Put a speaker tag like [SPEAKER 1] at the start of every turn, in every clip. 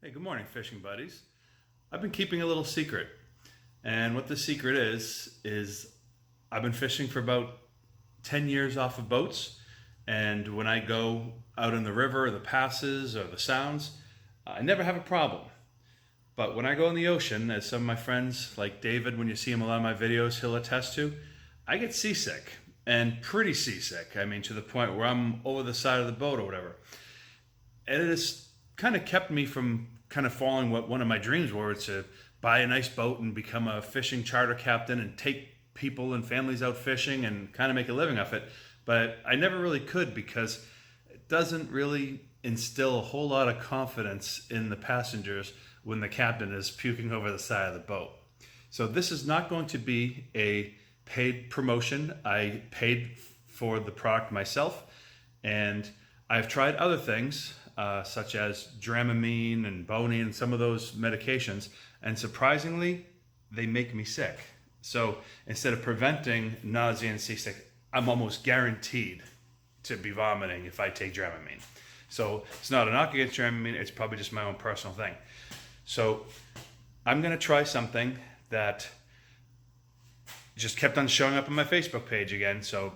[SPEAKER 1] Hey, good morning, fishing buddies. I've been keeping a little secret. And what the secret is I've been fishing for about 10 years off of boats. And when I go out in the river or the passes or the sounds, I never have a problem. But when I go in the ocean, as some of my friends, like David, when you see him a lot of my videos, he'll attest to, I get seasick and pretty seasick. I mean, to the point where I'm over the side of the boat or whatever. And it has kind of kept me from kind of following what one of my dreams were to buy a nice boat and become a fishing charter captain and take people and families out fishing and kind of make a living off it. But I never really could because it doesn't really instill a whole lot of confidence in the passengers when the captain is puking over the side of the boat. So this is not going to be a paid promotion. I paid for the product myself, and I've tried other things such as Dramamine and Bonine and some of those medications, and surprisingly, they make me sick. So instead of preventing nausea and seasick, I'm almost guaranteed to be vomiting if I take Dramamine. So it's not a knock against Dramamine, it's probably just my own personal thing. So I'm going to try something that just kept on showing up on my Facebook page again. So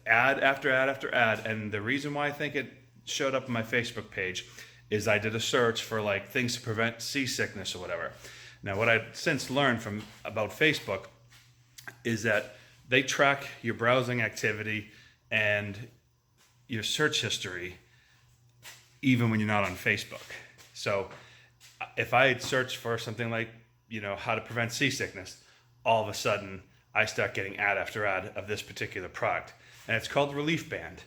[SPEAKER 1] ad after ad after ad. And the reason why I think it showed up on my Facebook page is I did a search for like things to prevent seasickness or whatever. Now, what I've since learned from about Facebook is that they track your browsing activity and your search history even when you're not on Facebook. So if I had searched for something like, how to prevent seasickness, all of a sudden I start getting ad after ad of this particular product. And it's called Relief Band.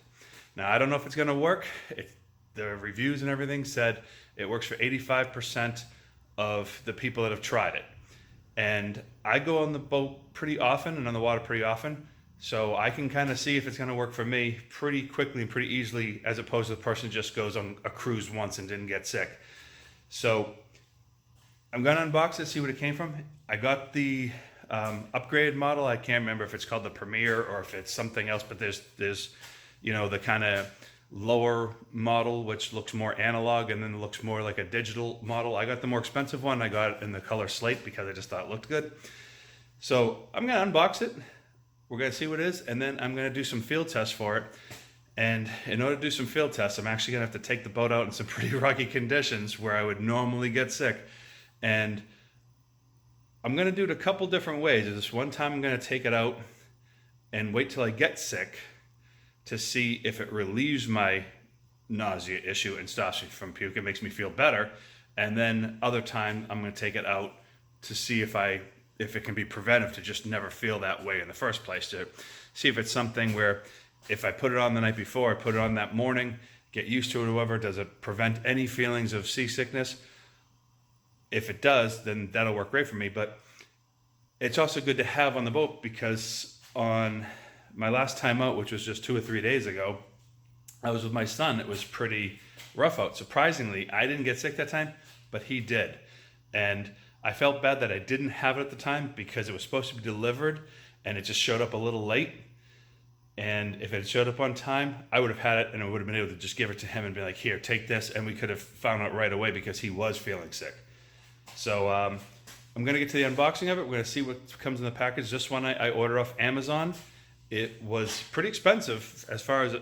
[SPEAKER 1] Now, I don't know if it's going to work. The reviews and everything said it works for 85% of the people that have tried it. And I go on the boat pretty often and on the water pretty often, so I can kind of see if it's going to work for me pretty quickly and pretty easily, as opposed to the person who just goes on a cruise once and didn't get sick. So I'm going to unbox it, see what it came from. I got the upgraded model. I can't remember if it's called the Premier or if it's something else, but there's the kind of lower model, which looks more analog and then looks more like a digital model. I got the more expensive one. I got it in the color slate because I just thought it looked good. So I'm going to unbox it. We're going to see what it is, and then I'm going to do some field tests for it. And in order to do some field tests, I'm actually going to have to take the boat out in some pretty rocky conditions where I would normally get sick. And I'm going to do it a couple different ways. This one time I'm going to take it out and wait till I get sick to see if it relieves my nausea issue and stops me from puke. It makes me feel better. And then other time I'm going to take it out to see if it can be preventive to just never feel that way in the first place, to see if it's something where if I put it on the night before, I put it on that morning, get used to it or whatever, does it prevent any feelings of seasickness? If it does, then that'll work great for me. But it's also good to have on the boat because on my last time out, which was just 2 or 3 days ago, I was with my son. It was pretty rough out. Surprisingly, I didn't get sick that time, but he did. And I felt bad that I didn't have it at the time because it was supposed to be delivered and it just showed up a little late. And if it had showed up on time, I would have had it and I would have been able to just give it to him and be like, here, take this. And we could have found out right away because he was feeling sick. So I'm going to get to the unboxing of it. We're going to see what comes in the package. This one I ordered off Amazon. It was pretty expensive as far as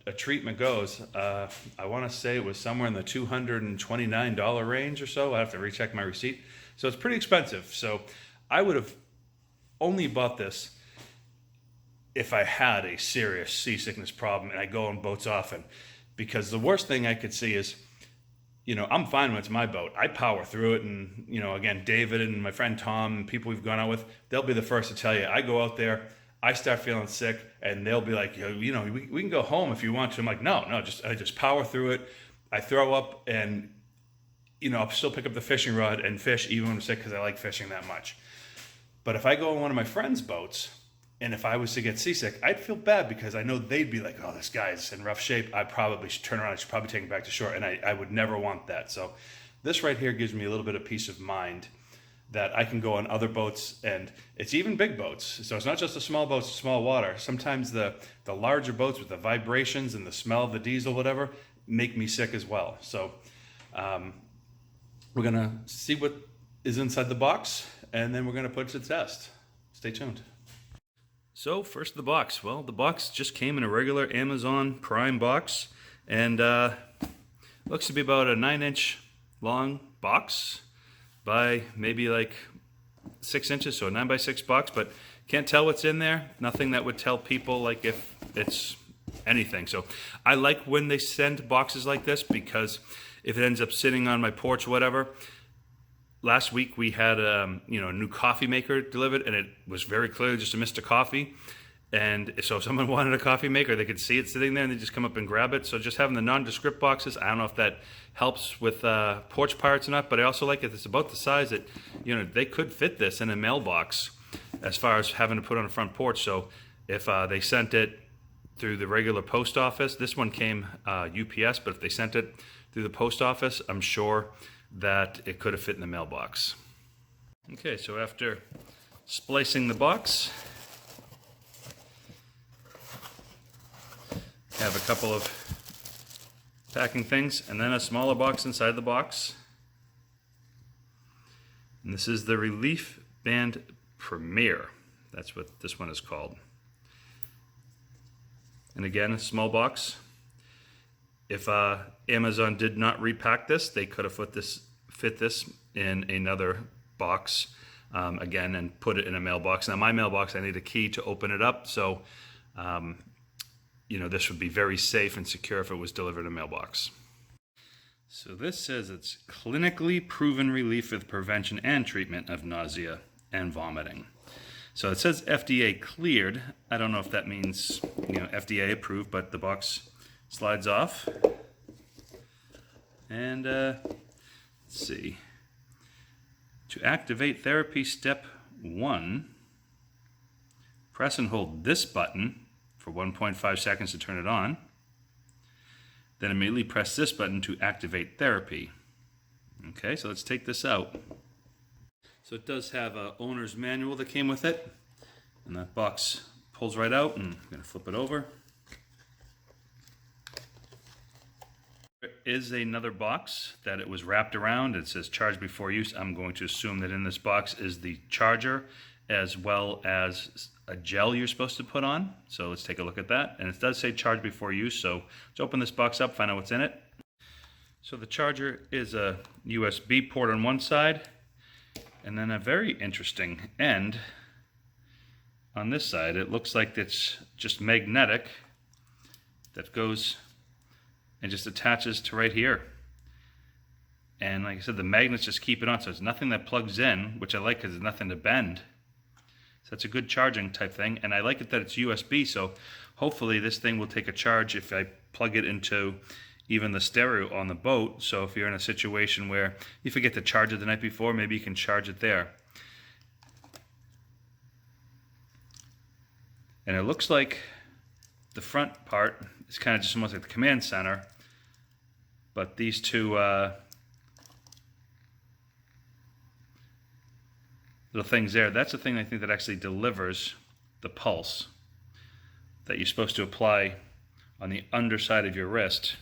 [SPEAKER 1] a treatment goes. I want to say it was somewhere in the $229 range or so. I have to recheck my receipt. So it's pretty expensive. So I would have only bought this if I had a serious seasickness problem and I go on boats often. Because the worst thing I could see is, I'm fine when it's my boat. I power through it. And, again, David and my friend Tom and people we've gone out with, they'll be the first to tell you, I go out there, I start feeling sick, and they'll be like, we can go home if you want to. I'm like, no, I just power through it. I throw up and, I'll still pick up the fishing rod and fish even when I'm sick because I like fishing that much. But if I go on one of my friends' boats, and if I was to get seasick, I'd feel bad because I know they'd be like, oh, this guy's in rough shape. I probably should turn around. I should probably take him back to shore. And I would never want that. So this right here gives me a little bit of peace of mind that I can go on other boats, and it's even big boats. So it's not just the small boats, small water. Sometimes the larger boats with the vibrations and the smell of the diesel, whatever, make me sick as well. So We're gonna see what is inside the box, and then we're gonna put it to the test. Stay tuned. So first the box. Well, the box just came in a regular Amazon Prime box, and looks to be about a 9-inch long box by maybe like 6 inches, so a 9x6 box, but can't tell what's in there. Nothing that would tell people like if it's anything. So I like when they send boxes like this, because if it ends up sitting on my porch or whatever. Last week we had a new coffee maker delivered, and it was very clearly just a Mr. Coffee. And so if someone wanted a coffee maker, they could see it sitting there and they just come up and grab it. So just having the nondescript boxes, I don't know if that helps with porch pirates or not, but I also like it. It's about the size that, they could fit this in a mailbox as far as having to put on a front porch. So if they sent it through the regular post office, this one came UPS, but if they sent it through the post office, I'm sure that it could have fit in the mailbox. Okay, so after splicing the box, I have a couple of packing things and then a smaller box inside the box. And this is the Relief Band Premier. That's what this one is called. And again, a small box. If Amazon did not repack this, they could have fit this in another box again and put it in a mailbox. Now my mailbox, I need a key to open it up, so this would be very safe and secure if it was delivered in a mailbox. So this says it's clinically proven relief with prevention and treatment of nausea and vomiting. So it says FDA cleared. I don't know if that means FDA approved, but the box slides off, and let's see. To activate therapy, step 1, press and hold this button for 1.5 seconds to turn it on. Then immediately press this button to activate therapy. Okay, so let's take this out. So it does have an owner's manual that came with it, and that box pulls right out, and I'm going to flip it over. There is another box that it was wrapped around. It says charge before use. I'm going to assume that in this box is the charger as well as a gel you're supposed to put on. So let's take a look at that. And it does say charge before use. So let's open this box up, find out what's in it. So the charger is a USB port on one side, and then a very interesting end on this side. It looks like it's just magnetic that goes and just attaches to right here. And like I said, the magnets just keep it on, so it's nothing that plugs in, which I like because there's nothing to bend. So that's a good charging type thing, and I like it that it's USB, so hopefully this thing will take a charge if I plug it into even the stereo on the boat. So if you're in a situation where you forget to charge it the night before, maybe you can charge it there. And it looks like the front part is kind of just almost like the command center, but these two little things there, that's the thing I think that actually delivers the pulse that you're supposed to apply on the underside of your wrist.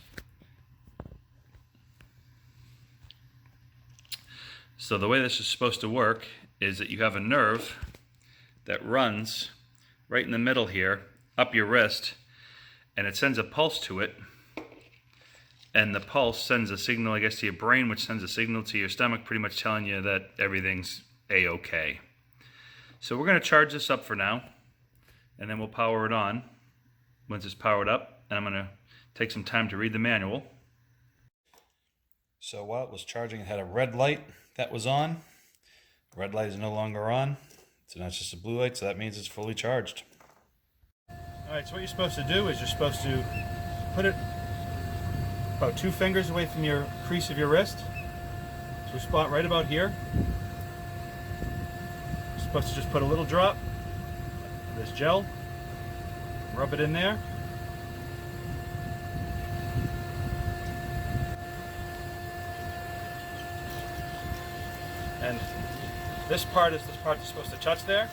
[SPEAKER 1] So the way this is supposed to work is that you have a nerve that runs right in the middle here, up your wrist, and it sends a pulse to it, and the pulse sends a signal, I guess, to your brain, which sends a signal to your stomach, pretty much telling you that everything's a-okay. So we're going to charge this up for now, and then we'll power it on once it's powered up, and I'm going to take some time to read the manual. So while it was charging, it had a red light that was on. Red light is no longer on, so now it's just a blue light, so that means it's fully charged. Alright, so what you're supposed to do is you're supposed to put it about 2 fingers away from your crease of your wrist. So a spot right about here. You're supposed to just put a little drop of this gel, rub it in there. And this part is the part you're supposed to touch there.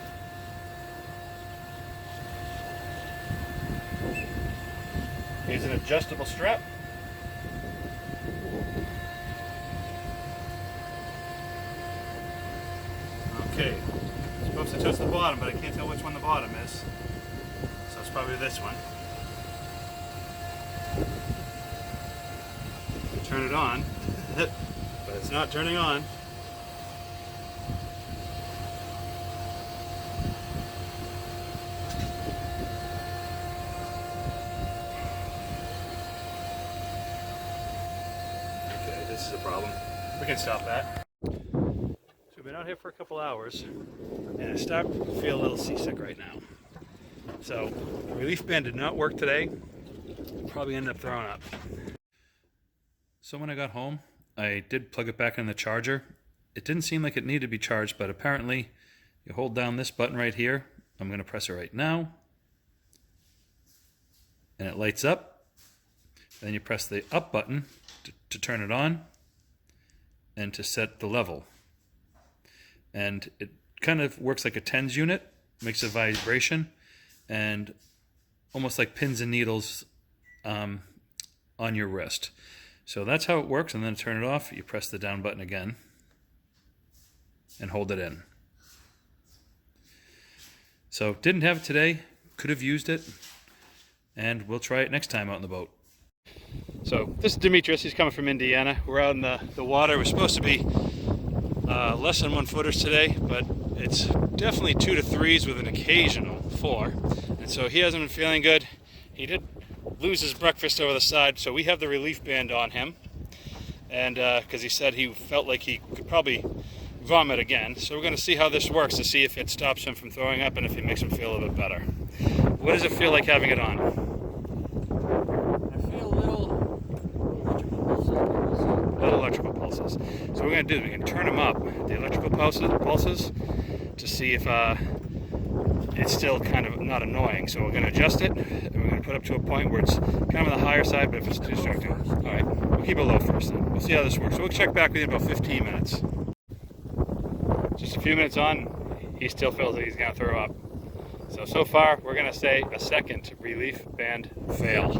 [SPEAKER 1] Here's an adjustable strap. Okay, it's supposed to touch the bottom, but I can't tell which one the bottom is. So it's probably this one. Turn it on, but it's not turning on. Okay, this is a problem. We can stop that. So we've been out here for a couple hours, and I start to feel a little seasick right now. So the relief band did not work today. Probably ended up throwing up. So when I got home, I did plug it back in the charger. It didn't seem like it needed to be charged, but apparently you hold down this button right here. I'm going to press it right now. And it lights up. Then you press the up button to turn it on and to set the level. And it kind of works like a tens unit, makes a vibration, and almost like pins and needles on your wrist. So that's how it works, and then to turn it off, you press the down button again and hold it in. So didn't have it today, could have used it, and we'll try it next time out in the boat. So this is Demetrius, he's coming from Indiana. We're out in the water. We're supposed to be less than 1 footers today, but it's definitely 2 to 3s with an occasional 4. And so he hasn't been feeling good. He did lose his breakfast over the side, so we have the relief band on him, and because he said he felt like he could probably vomit again. So we're going to see how this works to see if it stops him from throwing up and if it makes him feel a little bit better. What does it feel like having it on?
[SPEAKER 2] I feel little electrical pulses.
[SPEAKER 1] So what we're going to do is we can turn them up, the electrical pulses, to see if it's still kind of not annoying. So we're going to adjust it, and we're going to put it up to a point where it's kind of on the higher side, but if it's too distracting. Alright, we'll keep it low first then. We'll see how this works. So we'll check back with you in about 15 minutes. Just a few minutes on, he still feels that he's going to throw up. So far, we're going to say a second relief band fail.